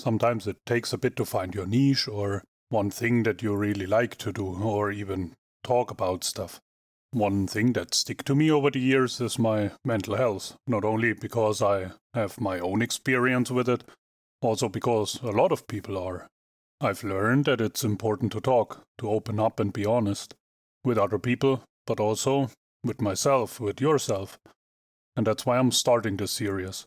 Sometimes it takes a bit to find your niche or one thing that you really like to do or even talk about stuff. One thing that stuck to me over the years is my mental health, not only because I have my own experience with it, also because a lot of people are. I've learned that it's important to talk, to open up and be honest with other people, but also with myself, with yourself. And that's why I'm starting this series,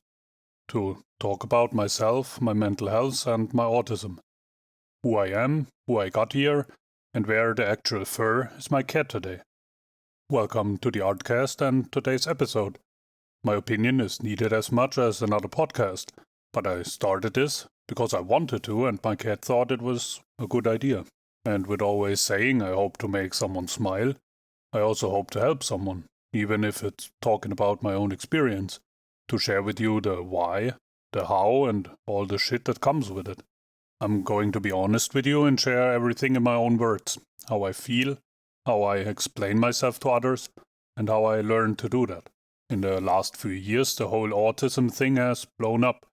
to talk about myself, my mental health, and my autism. Who I am, who I got here, and where the actual fur is my cat today. Welcome to the Artcast and today's episode. My opinion is needed as much as another podcast, but I started this because I wanted to and my cat thought it was a good idea. And with always saying I hope to make someone smile, I also hope to help someone, even if it's talking about my own experience, to share with you the why, the how, and all the shit that comes with it. I'm going to be honest with you and share everything in my own words, how I feel, how I explain myself to others, and how I learned to do that. In the last few years, the whole autism thing has blown up.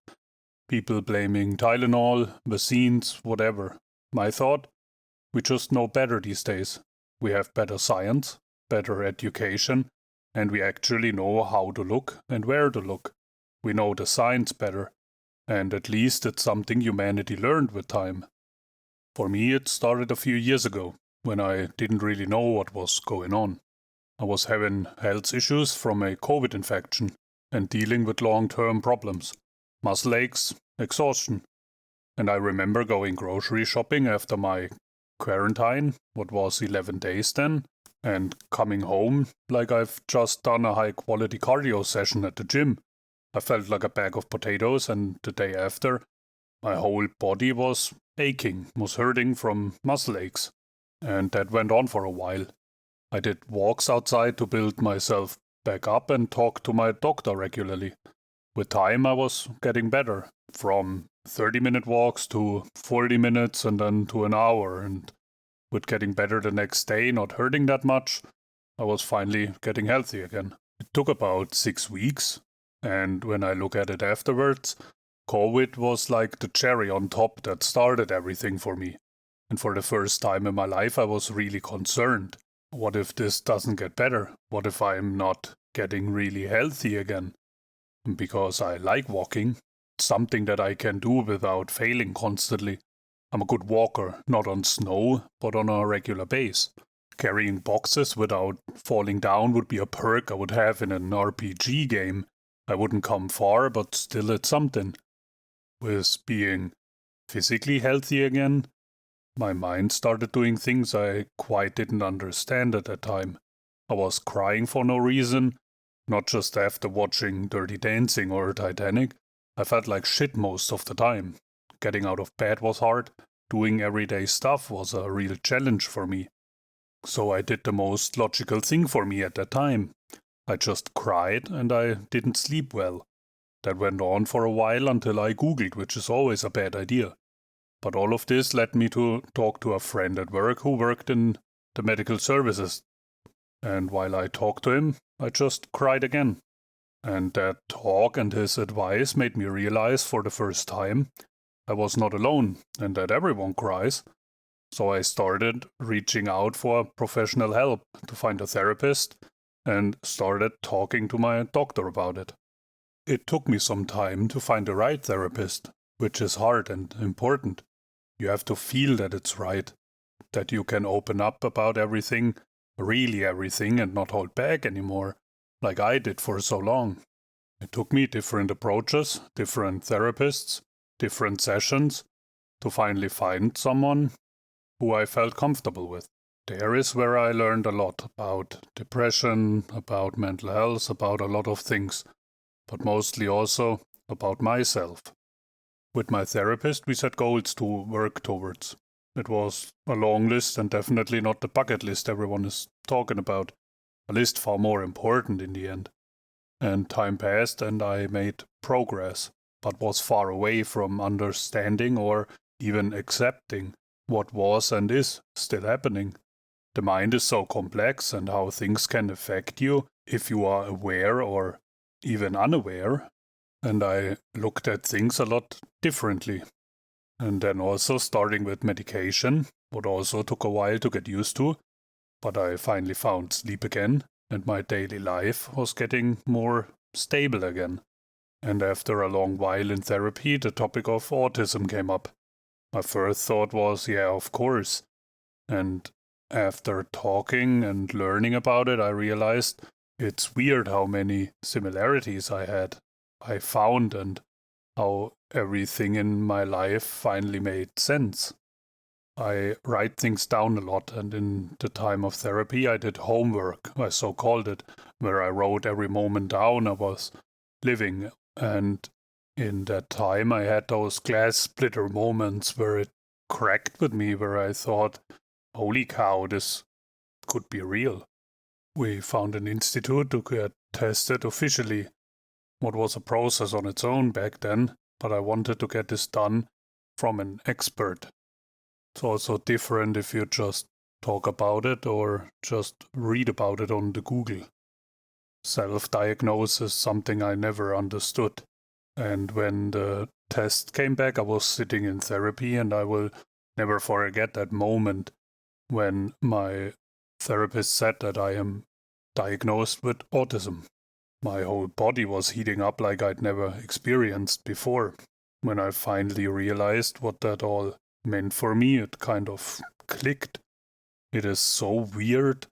People blaming Tylenol, vaccines, whatever. My thought? We just know better these days. We have better science, better education, and we actually know how to look and where to look. We know the signs better, and at least it's something humanity learned with time. For me, it started a few years ago, when I didn't really know what was going on. I was having health issues from a COVID infection and dealing with long-term problems, muscle aches, exhaustion. And I remember going grocery shopping after my quarantine, what was 11 days then, and coming home like I've just done a high-quality cardio session at the gym. I felt like a bag of potatoes, and the day after, my whole body was aching, was hurting from muscle aches. And that went on for a while. I did walks outside to build myself back up and talk to my doctor regularly. With time, I was getting better, from 30-minute walks to 40 minutes and then to an hour, and with getting better the next day, not hurting that much, I was finally getting healthy again. It took about 6 weeks, and when I look at it afterwards, COVID was like the cherry on top that started everything for me. And for the first time in my life, I was really concerned. What if this doesn't get better? What if I'm not getting really healthy again? Because I like walking, it's something that I can do without failing constantly. I'm a good walker, not on snow, but on a regular base. Carrying boxes without falling down would be a perk I would have in an RPG game. I wouldn't come far, but still it's something. With being physically healthy again, my mind started doing things I quite didn't understand at that time. I was crying for no reason, not just after watching Dirty Dancing or Titanic. I felt like shit most of the time. Getting out of bed was hard. Doing everyday stuff was a real challenge for me. So I did the most logical thing for me at that time. I just cried and I didn't sleep well. That went on for a while until I googled, which is always a bad idea. But all of this led me to talk to a friend at work who worked in the medical services. And while I talked to him, I just cried again. And that talk and his advice made me realize for the first time I was not alone and that everyone cries. So I started reaching out for professional help to find a therapist and started talking to my doctor about it. It took me some time to find the right therapist, which is hard and important. You have to feel that it's right, that you can open up about everything, really everything, and not hold back anymore, like I did for so long. It took me different approaches, different therapists, different sessions, to finally find someone who I felt comfortable with. There is where I learned a lot about depression, about mental health, about a lot of things, but mostly also about myself. With my therapist, we set goals to work towards. It was a long list and definitely not the bucket list everyone is talking about. A list far more important in the end. And time passed and I made progress, but was far away from understanding or even accepting what was and is still happening. The mind is so complex and how things can affect you if you are aware or even unaware. And I looked at things a lot differently. And then also starting with medication, what also took a while to get used to, but I finally found sleep again, and my daily life was getting more stable again. And after a long while in therapy, the topic of autism came up. My first thought was, yeah, of course. And after talking and learning about it, I realized it's weird how many similarities I found, and how everything in my life finally made sense. I write things down a lot, and in the time of therapy, I did homework, I so called it, where I wrote every moment down I was living. And in that time, I had those glass splitter moments where it cracked with me, where I thought, holy cow, this could be real. We found an institute to get tested officially. What was a process on its own back then, but I wanted to get this done from an expert. It's also different if you just talk about it or just read about it on the Google. Self-diagnosis is something I never understood. And when the test came back, I was sitting in therapy, and I will never forget that moment when my therapist said that I am diagnosed with autism. My whole body was heating up like I'd never experienced before. When I finally realized what that all meant for me, it kind of clicked. It is so weird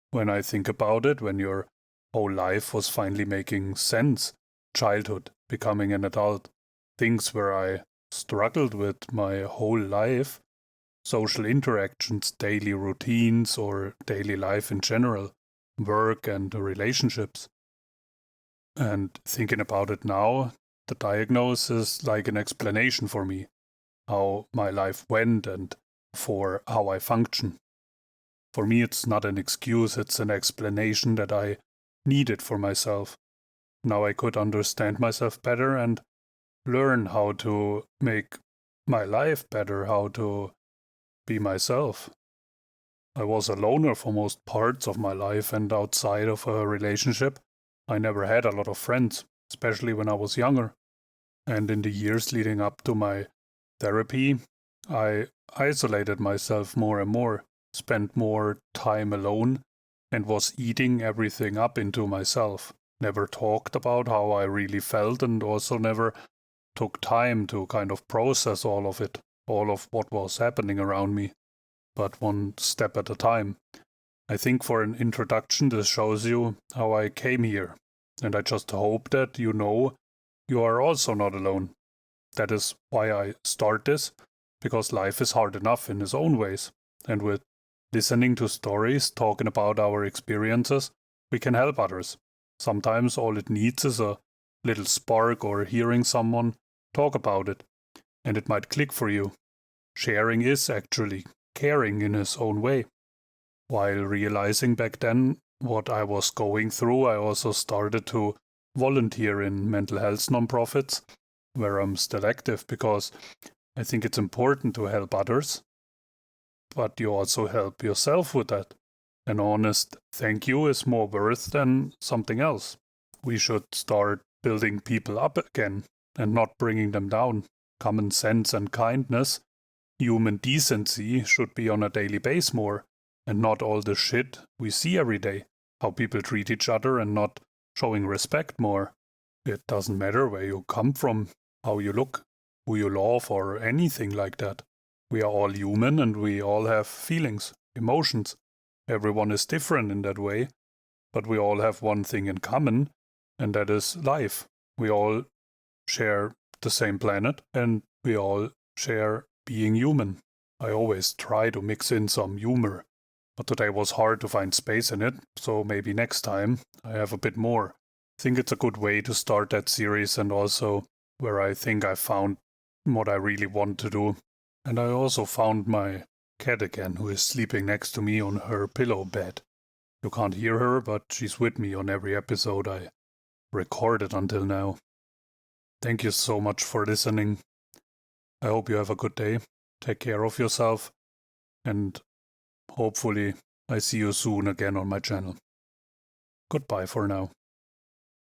when I think about it, when your whole life was finally making sense. Childhood, becoming an adult, things where I struggled with my whole life, social interactions, daily routines, or daily life in general, work and relationships. And thinking about it now, the diagnosis is like an explanation for me, how my life went and for how I function. For me, it's not an excuse, it's an explanation that I needed for myself. Now I could understand myself better and learn how to make my life better, how to be myself. I was a loner for most parts of my life, and outside of a relationship, I never had a lot of friends, especially when I was younger. And in the years leading up to my therapy, I isolated myself more and more, spent more time alone, and was eating everything up into myself. Never talked about how I really felt, and also never took time to kind of process all of it, all of what was happening around me, but one step at a time. I think for an introduction, this shows you how I came here, and I just hope that you know you are also not alone. That is why I start this, because life is hard enough in its own ways, and with listening to stories, talking about our experiences, we can help others. Sometimes all it needs is a little spark or hearing someone talk about it, and it might click for you. Sharing is actually caring in its own way. While realizing back then what I was going through, I also started to volunteer in mental health nonprofits, where I'm still active, because I think it's important to help others, but you also help yourself with that. An honest thank you is more worth than something else. We should start building people up again and not bringing them down. Common sense and kindness, human decency should be on a daily basis more, and not all the shit we see every day. How people treat each other and not showing respect more. It doesn't matter where you come from, how you look, who you love, or anything like that. We are all human and we all have feelings, emotions. Everyone is different in that way, but we all have one thing in common, and that is life. We all share the same planet, and we all share being human. I always try to mix in some humor, but today was hard to find space in it, so maybe next time I have a bit more. I think it's a good way to start that series, and also where I think I found what I really want to do. And I also found my cat again, who is sleeping next to me on her pillow bed. You can't hear her, but she's with me on every episode I recorded until now. Thank you so much for listening. I hope you have a good day. Take care of yourself, and hopefully I see you soon again on my channel. Goodbye for now.